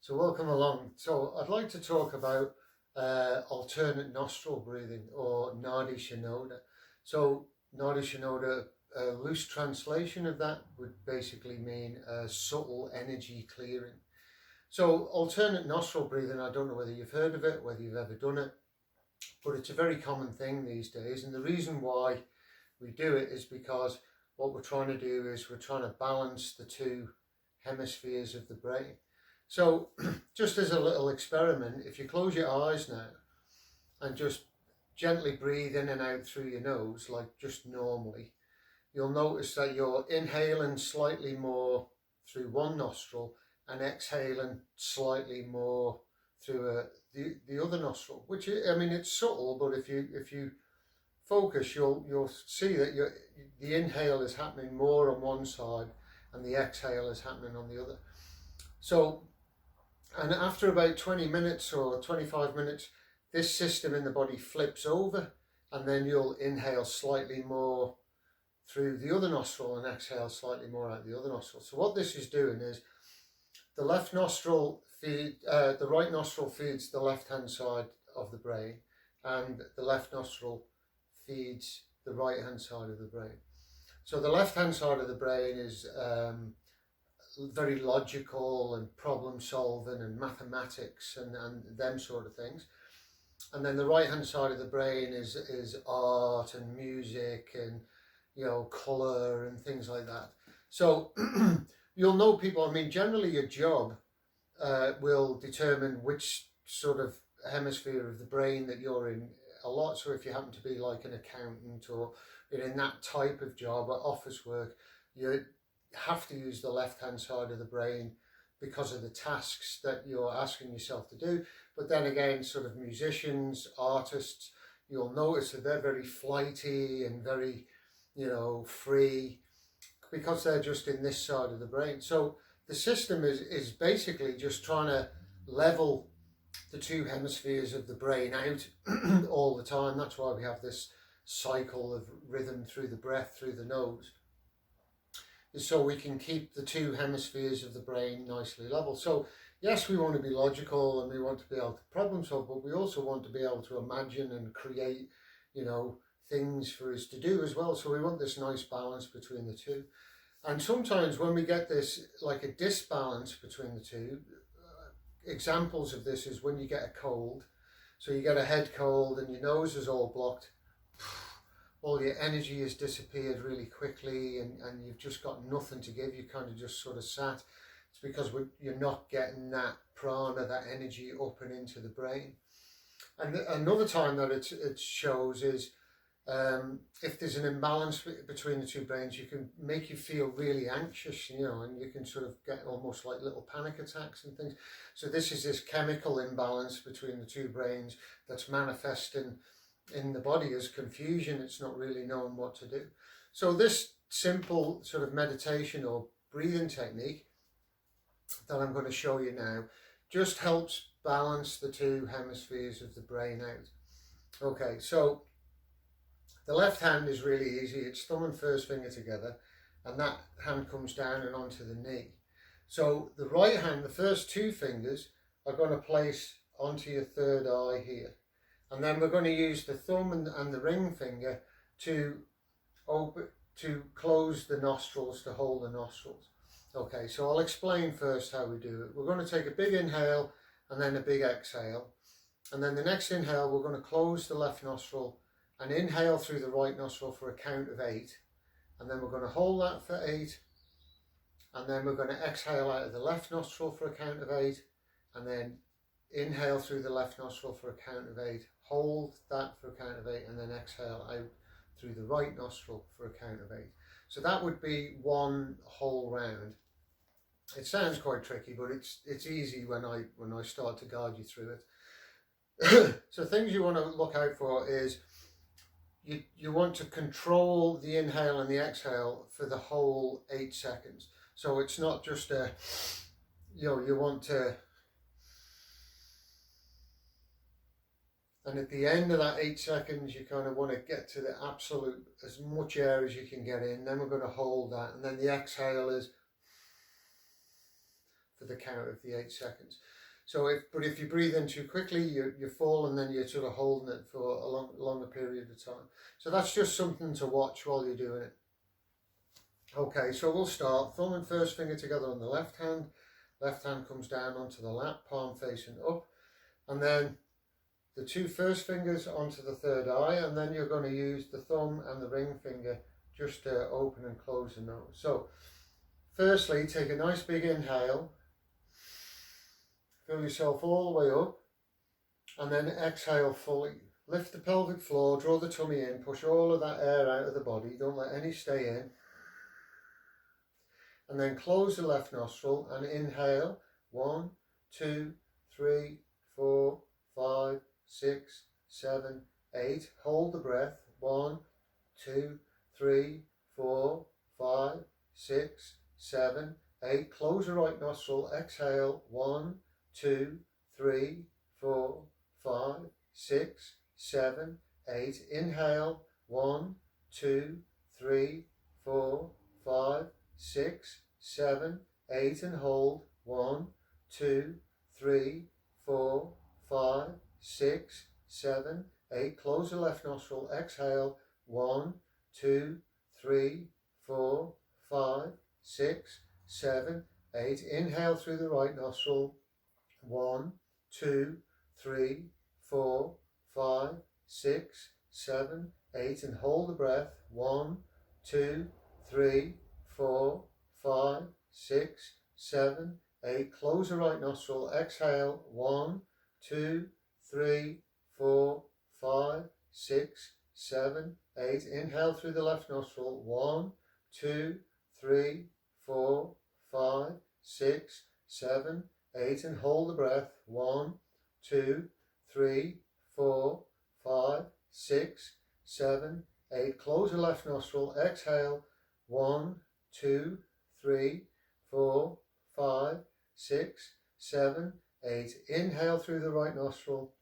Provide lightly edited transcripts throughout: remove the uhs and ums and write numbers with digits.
So welcome along. So I'd like to talk about alternate nostril breathing, or Nadi Shodhana. So Nadi Shodhana, a loose translation of that would basically mean subtle energy clearing. So alternate nostril breathing, I don't know whether you've heard of it, whether you've ever done it, but it's a very common thing these days. And the reason why we do it is because what we're trying to do is we're trying to balance the two hemispheres of the brain. So just as a little experiment, if you close your eyes now and just gently breathe in and out through your nose, like just normally, you'll notice that you're inhaling slightly more through one nostril and exhaling slightly more through the other nostril, which, I mean, it's subtle, but if you focus, you'll see that the inhale is happening more on one side and the exhale is happening on the other. So, and after about 20 minutes or 25 minutes, this system in the body flips over, and then you'll inhale slightly more through the other nostril and exhale slightly more out the other nostril. So what this is doing is the left nostril the right nostril feeds the left-hand side of the brain, and the left nostril feeds the right-hand side of the brain. So the left-hand side of the brain is very logical and problem solving and mathematics and them sort of things. And then the right-hand side of the brain is art and music and, you know, colour and things like that. So you'll know people, I mean, generally your job will determine which sort of hemisphere of the brain that you're in a lot. So if you happen to be like an accountant or in that type of job or office work, you have to use the left-hand side of the brain because of the tasks that you're asking yourself to do. But then again, sort of musicians, artists, you'll notice that they're very flighty and very, you know, free because they're just in this side of the brain. So the system is basically just trying to level the two hemispheres of the brain out all the time. That's why we have this cycle of rhythm through the breath, through the nose, is so we can keep the two hemispheres of the brain nicely level. So yes, we want to be logical and we want to be able to problem solve, but we also want to be able to imagine and create, you know, things for us to do as well. So we want this nice balance between the two. And sometimes when we get this, like a disbalance between the two, examples of this is when you get a cold. So you get a head cold and your nose is all blocked. All your energy has disappeared really quickly and you've just got nothing to give. You kind of just sort of sat. It's because you're not getting that prana, that energy up and into the brain. And another time that it shows is if there's an imbalance between the two brains, you can make you feel really anxious, you know, and you can sort of get almost like little panic attacks and things. So this is this chemical imbalance between the two brains that's manifesting in the body as confusion. It's not really knowing what to do. So this simple sort of meditation or breathing technique that I'm going to show you now just helps balance the two hemispheres of the brain out. Okay, so the left hand is really easy. It's thumb and first finger together, and that hand comes down and onto the knee. So the right hand, the first two fingers are going to place onto your third eye here. And then we're going to use the thumb and the ring finger to close the nostrils, to hold the nostrils. Okay, so I'll explain first how we do it. We're going to take a big inhale and then a big exhale. And then the next inhale, we're going to close the left nostril and inhale through the right nostril for a count of 8. And then we're going to hold that for 8. And then we're going to exhale out of the left nostril for a count of 8. And then inhale through the left nostril for a count of 8. Hold that for a count of 8, and then exhale out through the right nostril for a count of 8. So that would be one whole round. It sounds quite tricky, but it's easy when I start to guide you through it. So things you want to look out for is you want to control the inhale and the exhale for the whole 8 seconds. So it's not just you want to. And at the end of that 8 seconds, you kind of want to get to the absolute, as much air as you can get in. Then we're going to hold that. And then the exhale is for the count of the 8 seconds. So if you breathe in too quickly, you fall, and then you're sort of holding it for a longer period of time. So that's just something to watch while you're doing it. Okay, so we'll start. Thumb and first finger together on the left hand. Left hand comes down onto the lap, palm facing up. And then the 2 first fingers onto the third eye, and then you're going to use the thumb and the ring finger just to open and close the nose. So firstly, take a nice big inhale. Fill yourself all the way up, and then exhale fully. Lift the pelvic floor, draw the tummy in, push all of that air out of the body, don't let any stay in. And then close the left nostril and inhale. 1, 2, 3, 4, 5, 6, 7, 8. Hold the breath. 1, 2, 3, 4, 5, 6, 7, 8. Close the right nostril, exhale. 1, 2, 3, 4, 5, 6, 7, 8. Inhale. 1, 2, 3, 4, 5, 6, 7, 8, and hold. 1, 2, 3, 4, 5, 6, 7, 8. Close the left nostril, exhale. 1, 2, 3, 4, 5, 6, 7, 8. Inhale through the right nostril. 1, 2, 3, 4, 5, 6, 7, 8, and hold the breath. 1, 2, 3, 4, 5, 6, 7, 8. Close the right nostril, exhale. 1, 2, 3, 4, 5, 6, 7, 8. Inhale through the left nostril. 1, 2, 3, 4, 5, 6, 7, 8, and hold the breath. 1, 2, 3, 4, 5, 6, 7, 8. Close the left nostril, exhale. 1, 2, 3, 4, 5, 6, 7, 8. Inhale through the right nostril.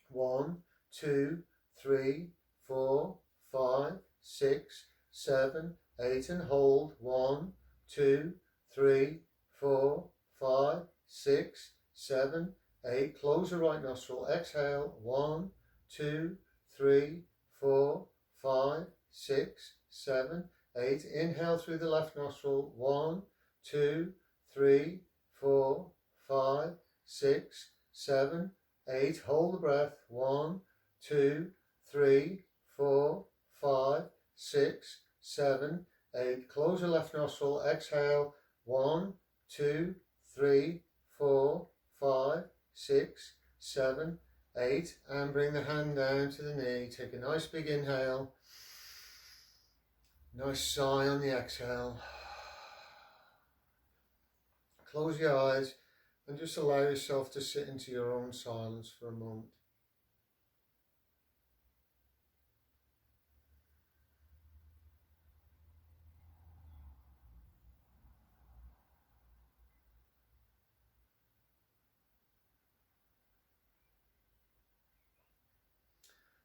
1, 2, 3, 4, 5, 6, 7, 8, and hold. 1, 2, 3, 4, 5, 6, 7, 8. Close the right nostril, exhale. 1, 2, 3, 4, 5, 6, 7, 8. Inhale through the left nostril. 1, 2, 3, 4, 5, 6, 7, 8. Hold the breath. 1, 2, 3, 4, 5, 6, 7, 8. Close the left nostril. Exhale. 1, 2, 3, 4, 5, 6, 7, 8. And bring the hand down to the knee. Take a nice big inhale. Nice sigh on the exhale. Close your eyes and just allow yourself to sit into your own silence for a moment.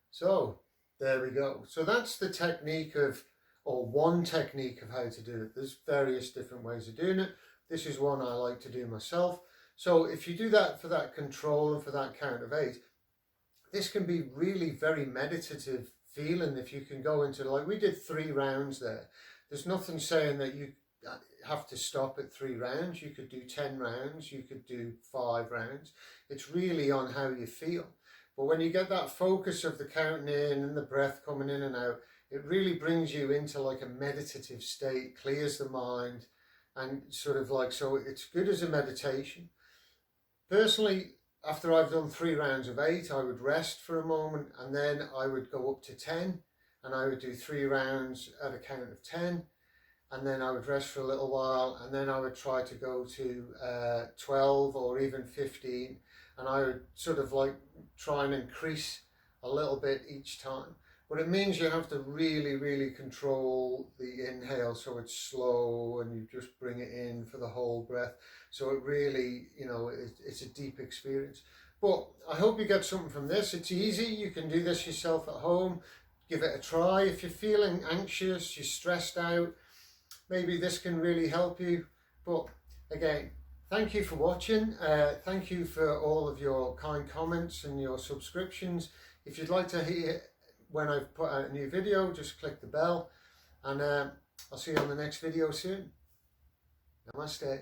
So there we go. So that's the technique of, or one technique of how to do it. There's various different ways of doing it. This is one I like to do myself. So if you do that for that control and for that count of 8, this can be really very meditative feeling if you can go into, like we did 3 rounds there. There's nothing saying that you have to stop at 3 rounds. You could do 10 rounds, you could do 5 rounds. It's really on how you feel. But when you get that focus of the counting in and the breath coming in and out, it really brings you into like a meditative state, clears the mind, and sort of like, so it's good as a meditation. Personally, after I've done 3 rounds of 8, I would rest for a moment, and then I would go up to 10, and I would do 3 rounds at a count of 10, and then I would rest for a little while, and then I would try to go to 12 or even 15, and I would sort of like try and increase a little bit each time. But it means you have to really, really control the inhale so it's slow and you just bring it in for the whole breath. So it really, you know, it's a deep experience. But I hope you get something from this. It's easy. You can do this yourself at home. Give it a try. If you're feeling anxious, you're stressed out, maybe this can really help you. But again, thank you for watching. Thank you for all of your kind comments and your subscriptions. If you'd like to hear when I've put out a new video, just click the bell, and I'll see you on the next video soon. Namaste.